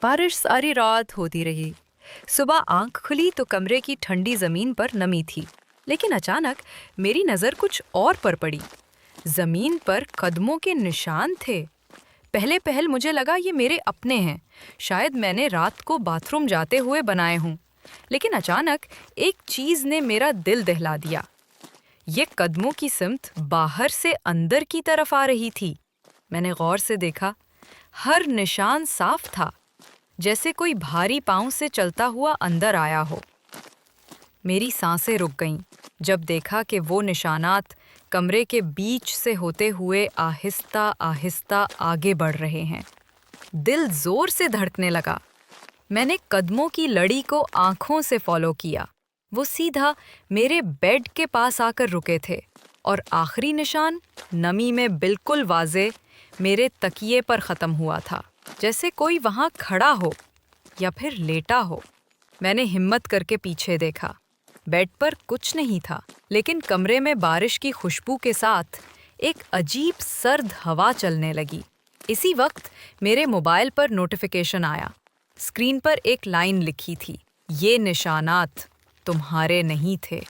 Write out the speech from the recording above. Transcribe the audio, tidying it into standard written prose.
बारिश सारी रात होती रही। सुबह आंख खुली तो कमरे की ठंडी जमीन पर नमी थी, लेकिन अचानक मेरी नजर कुछ और पर पड़ी। जमीन पर कदमों के निशान थे। पहले पहल मुझे लगा ये मेरे अपने हैं, शायद मैंने रात को बाथरूम जाते हुए बनाए हों। लेकिन अचानक एक चीज ने मेरा दिल दहला दिया। ये कदमों की सिमत बाहर से अंदर की तरफ आ रही थी। मैंने गौर से देखा, हर निशान साफ था, जैसे कोई भारी पांव से चलता हुआ अंदर आया हो। मेरी सांसें रुक गईं जब देखा कि वो निशानात कमरे के बीच से होते हुए आहिस्ता आहिस्ता आगे बढ़ रहे हैं। दिल जोर से धड़कने लगा। मैंने कदमों की लड़ी को आंखों से फॉलो किया। वो सीधा मेरे बेड के पास आकर रुके थे और आखिरी निशान नमी में बिल्कुल वाज़े मेरे तकिए पर ख़त्म हुआ था, जैसे कोई वहाँ खड़ा हो या फिर लेटा हो। मैंने हिम्मत करके पीछे देखा। बेड पर कुछ नहीं था, लेकिन कमरे में बारिश की खुशबू के साथ एक अजीब सर्द हवा चलने लगी। इसी वक्त मेरे मोबाइल पर नोटिफिकेशन आया। स्क्रीन पर एक लाइन लिखी थी, ये निशानात तुम्हारे नहीं थे।